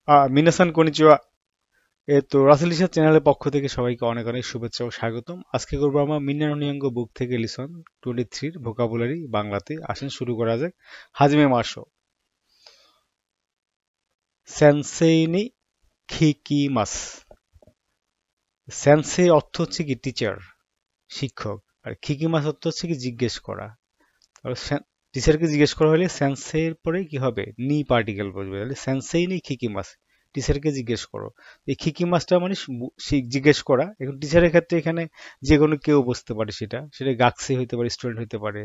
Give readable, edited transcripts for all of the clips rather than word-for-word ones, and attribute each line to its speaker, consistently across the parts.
Speaker 1: মিনাসান কনিচিওয়া। রাসেল ইসা চ্যানেলের পক্ষ থেকে সবাইকে অনেক অনেক শুভেচ্ছা ও স্বাগতম। আজকে করবো আমরা মিন্না অনিয়ঙ্গ বুক থেকে লিসন 23 ভোকাবুলারি বাংলাতে। আসেন শুরু করা যাক। হাজমে মাসো সেনসেই নি খিকিমাস। সেনসেই অর্থ হচ্ছে কি টিচার, শিক্ষক, আর খিকিমাস অর্থ হচ্ছে কি জিজ্ঞেস করা। টিচারকে জিজ্ঞেস করা হলে সেন্সের পরে কি হবে, নি পার্টিকেল বসবে, তাহলে সেন্সেই নি খিকিমাস। টিচারকে জিজ্ঞেস করো। এই খিকিমাসটা মানে জিজ্ঞেস করা। এখন টিচারের ক্ষেত্রে এখানে যে কোনো কেউ বসতে পারে, সেটা সেটা গাক্সি হইতে পারে, স্টুডেন্ট হইতে পারে,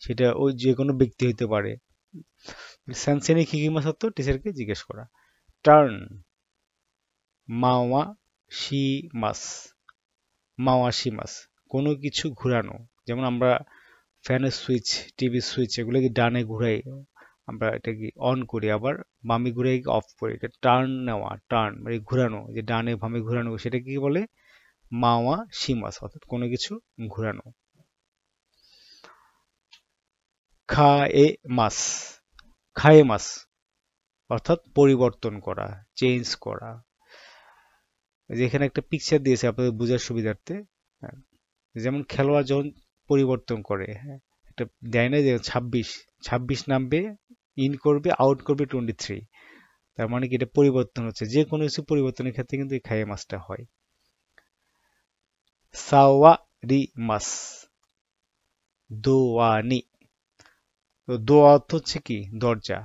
Speaker 1: সেটা ওই যে কোনো ব্যক্তি হইতে পারে। সেন্সেই নি খিকিমাস অর্থ টিচারকে জিজ্ঞেস করা। টার্ন মাওয়া শি মাস। মাওয়া শি মাস কোনো কিছু ঘুরানো। যেমন আমরা ফ্যানের সুইচ, টিভির সুইচ, এগুলোকে ডানে ঘুরাই, আমরা এটা কি অন করি, আবার বামে ঘুরাই অফ করি। এটা টার্ন নেওয়া, টার্ন মানে ঘুরানো, যে ডানে বামে ঘুরানো, সেটা কি বলে মাওয়া শিমাস, অর্থাৎ কোনো কিছু ঘুরানো। খায়ে মাস, খায়ে মাস অর্থাৎ পরিবর্তন করা, চেঞ্জ করা। যেখানে একটা পিকচার দিয়েছে আপনাদের বোঝার সুবিধার্থে। হ্যাঁ, যেমন খেলোয়াড় যখন পরিবর্তন করে, হ্যাঁ, একটা দেয় না যে 26 নামবে, ইন করবে, আউট করবে 23। তার মানে কি এটা পরিবর্তন হচ্ছে, যে কোনো কিছু পরিবর্তনের ক্ষেত্রে কিন্তু এই খাইয়ে মাছটা হয়। সাওয়ারি মাস, দোয়ানি। তো দোয়া অর্থ হচ্ছে কি দরজা,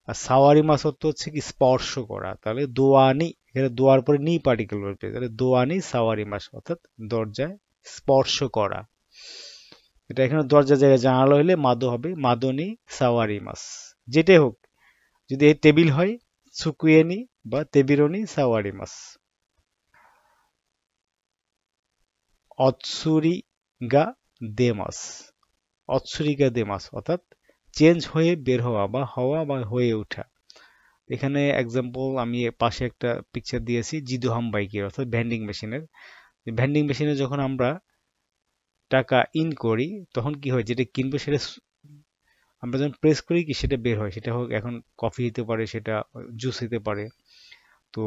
Speaker 1: আর সাওয়ারি মাস অর্থ হচ্ছে কি স্পর্শ করা। তাহলে দোয়ানি, এখানে দোয়ার পরে নি পার্টিকেল বসবে, তাহলে দোয়ানি সাওয়ারি মাস অর্থাৎ দরজায় স্পর্শ করা। এটা এখানে দরজা জায়গায় জানালো হলে মাদো হবে, মাদনি সাওয়ারি মাস। যেটাই হোক, যদি এই টেবিল হয় সুকুয়েনি বা তেবিরনি সাওয়ারি মাস। অৎসুরিগা দেমাস, অৎসুরিগা দেমাস অর্থাৎ চেঞ্জ হয়ে বের হওয়া বা হওয়া বা হয়ে ওঠা। এখানে এক্সাম্পল আমি পাশে একটা পিকচার দিয়েছি জিদুহাম বাইকের, অর্থাৎ ভ্যান্ডিং মেশিনের। ভ্যান্ডিং মেশিনে যখন আমরা টাকা ইন করি, তখন কি হয়, যেটা কিনবো সেটা আমরা যখন প্রেস করি কি সেটা বের হয়। সেটা হোক এখন কফি হতে পারে, সেটা জুস হতে পারে। তো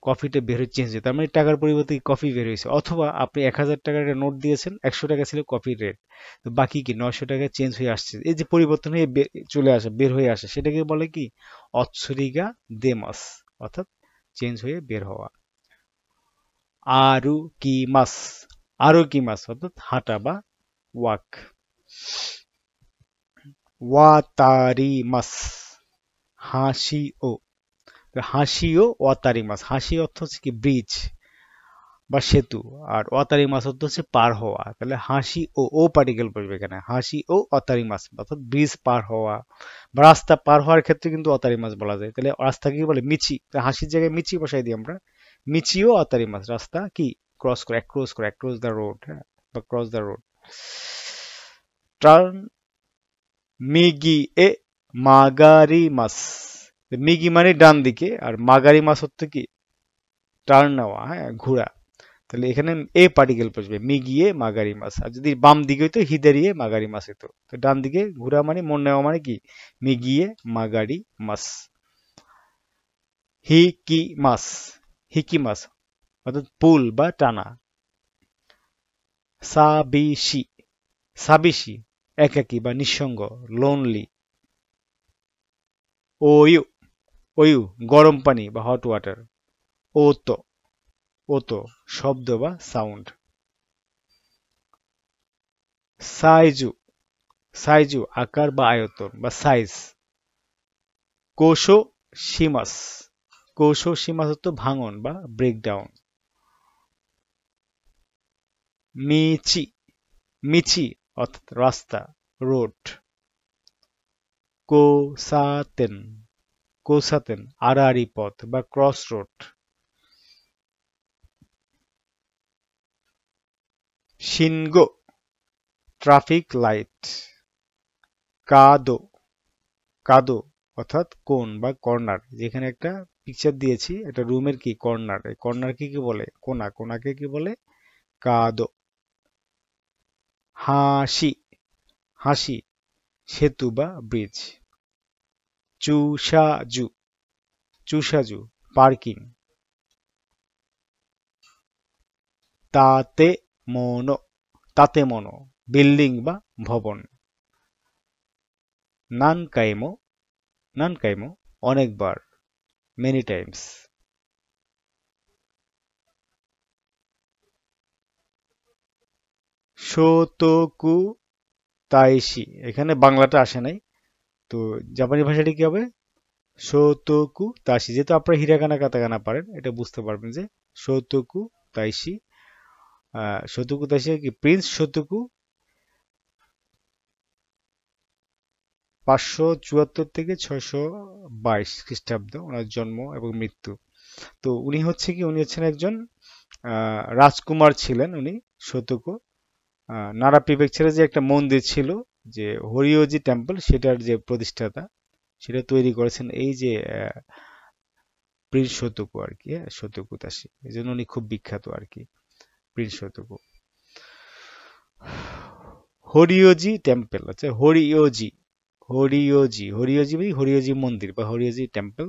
Speaker 1: কফিটা বের হয়ে চেঞ্জ হয়েছে, তার মানে টাকার পরিবর্তে কফি বের হয়েছে। অথবা আপনি 1000 টাকার একটা নোট দিয়েছেন, 100 টাকা ছিল কফির রেট, তো বাকি কি 900 টাকায় চেঞ্জ হয়ে আসছে। এই যে পরিবর্তন হয়ে চলে আসে, বের হয়ে আসে, সেটাকে বলে কি অৎসরিগা দেমাস, অর্থাৎ চেঞ্জ হয়ে বের হওয়া। আরু কি মাস, আরু কি মাস অর্থাৎ হাঁটা বা ওয়াক। ওয়াতারি মাস, হাসি ও। হাসিও ওয়াতারি মাস, হাসি অর্থ হচ্ছে কি ব্রিজ বা সেতু, আর অতারি মাছ অর্থ হচ্ছে পার হওয়া। তাহলে হাসি ও ও পার্টিকেল বসবে এখানে, হাসি ও অতারি মাছ অর্থাৎ ব্রিজ পার হওয়া বা রাস্তা পার হওয়ার ক্ষেত্রে কিন্তু অতারি মাছ বলা যায়। তাহলে রাস্তাকে কি বলে মিচি, হাসির জায়গায় মিচি বসাই দিই আমরা, মিচি ও অতারি মাছ, রাস্তা কি ক্রস করে, অ্যাক্রস দ্য রোড, হ্যাঁ, বা ক্রস দ্য রোড। টার্ন মিগি এ মাগারি মাস। মিগি মানে ডান দিকে, আর মাগারি মাস হচ্ছে কি টার্ন নেওয়া, হ্যাঁ, ঘোরা। তাহলে এখানে এ পার্টিকেল বসবে, মিগিয়ে মাগারি মাস। আর যদি বাম দিকে হইতো হিদারিয়ে মাগারি মাস হতো। তো ডান দিকে ঘোরা মানে মন নেওয়া মানে কি মিগিয়ে মাগারি মাস। হিকি মাস, হিকি মাস অর্থাৎ পুল বা টানা। সাবিশি, সাবিশি একাকী বা নিঃসঙ্গ, লোনলি। ওয়ু, ওয়ু গরম পানি বা হট ওয়াটার। ওতো, ওতো শব্দ বা সাউন্ড। সাইজু, সাইজু আকার বা আয়তন বা সাইজ। কোশো শিমাস, কোশো শিমাস হতো ভাঙন বা ব্রেকডাউন। মিচি, মিচি অর্থাৎ রাস্তা, রোড। কোসাতেন, কোসাতেন আড়াআড়ি পথ বা ক্রস রোড। শিনগো ট্রাফিক লাইট। কাদো, কাদো অর্থাৎ কোণ বা কর্নার। যেখানে একটা পিকচার দিয়েছি, একটা রুমের কি কর্নার, এই কর্নারকে কি বলে কোণা, কোণাকে কি বলে কাদো। হাসি, হাসি সেতু বা ব্রিজ। চুসাজু, চুসাজু পার্কিং। তাতে মনো, তাতে মনো বিল্ডিং বা ভবন। নানকাইমো, নানকাইমো অনেকবার, মেনি টাইমস। শোতোকু তাইশি, এখানে বাংলাটা আসে নাই, তো জাপানি ভাষাটি কি হবে? শোতোকু তাইশি। যেহেতু আপনারা হিরাগানা কাতাকানা পারেন, এটা বুঝতে পারবেন যে শোতোকু তাইশি। শোতোকু তাইশি কি প্রিন্স শোতোকু 574 থেকে 622 খ্রিস্টাব্দ ওনার জন্ম এবং মৃত্যু। তো উনি হচ্ছেন একজন রাজকুমার ছিলেন উনি, শোতোকু। নারা প্রিফেকচারে যে একটা মন্দির ছিল, যে হরিওজি টেম্পল, সেটার যে প্রতিষ্ঠাতা, সেটা তৈরি করেছেন এই যে প্রিন্স শোতোকু আর কি। শোতোকু তাশি, এই জন্য উনি খুব বিখ্যাত আর কি, প্রিন্স শোতোকু। হরিওজি টেম্পল, আচ্ছা হরিওজি, হরিওজি মানে হরিওজি মন্দির বা হরিওজি temple.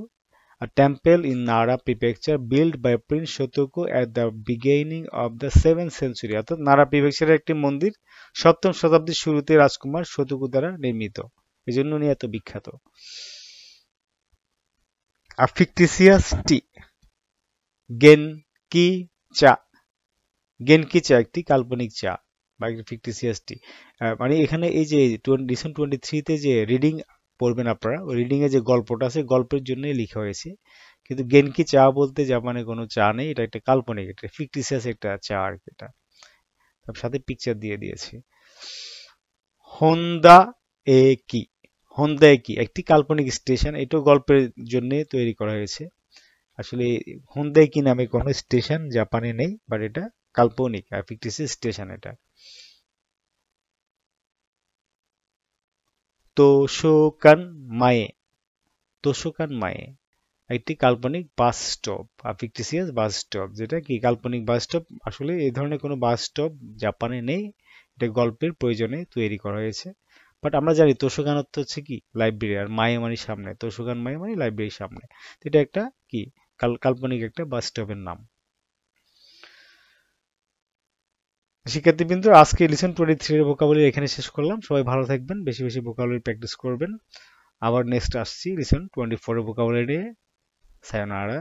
Speaker 1: A temple in Nara prefecture built by Prince Shotoku at the beginning of the 7th century, অর্থাৎ নারা প্রিফেকচারের একটি মন্দির 7ম শতাব্দীর শুরুতে রাজকুমার শোতোকু দ্বারা নির্মিত, এজন্য উনি এত বিখ্যাত। A fictitious tea, গেনকি চা, গেনকি চা একটি কাল্পনিক চা বা একটি ফিকটিসিয়াস টি। মানে এখানে এই যে লিসন 23-তে যে রিডিং পড়বেন আপনারা, ওই রিডিং এ যে গল্পটা আছে, গল্পের জন্যই লেখা হয়েছে। কিন্তু গেনকি চা বলতে জাপানে কোনো চা নেই, এটা একটা কাল্পনিক, এটা ফিকটিসিয়াস একটা চা আর কি। এটা তার সাথে পিকচার দিয়ে দিয়েছি। হোন্দা এ কি, হোন্দা এ কি একটি কাল্পনিক স্টেশন, এটাও গল্পের জন্য তৈরি করা হয়েছে। আসলে হোন্দা এ কি নামে কোনো স্টেশন জাপানে নেই, বাট এটা কাল্পনিক আর ফিকটিসিয়াস স্টেশন এটা। তোশোকান মায়ে, তোশোকান মায়ে একটি কাল্পনিক বাস স্টপ, ফিকটিসিয়াস বাস স্টপ, যেটা কি কাল্পনিক বাস স্টপ। আসলে এই ধরনের কোনো বাস স্টপ জাপানে নেই, এটা গল্পের প্রয়োজনে তৈরি করা হয়েছে। বাট আমরা জানি তোশোকান অর্থ হচ্ছে কি লাইব্রেরি, আর মায়ে মানে সামনে, তোশোকান মায়ে মানে লাইব্রেরির সামনে। তো এটা একটা কি কাল্পনিক একটা বাস স্টপের নাম। শিক্ষার্থীবৃন্দ, আজকে লিসন 23 এর ভোকাবুলারি এখানে শেষ করলাম। সবাই ভালো থাকবেন, বেশি বেশি ভোকাবুলারি প্র্যাকটিস করবেন। আবার নেক্সট আসছি লিসন 24 এর ভোকাবুলারি নিয়ে। সায়োনারা।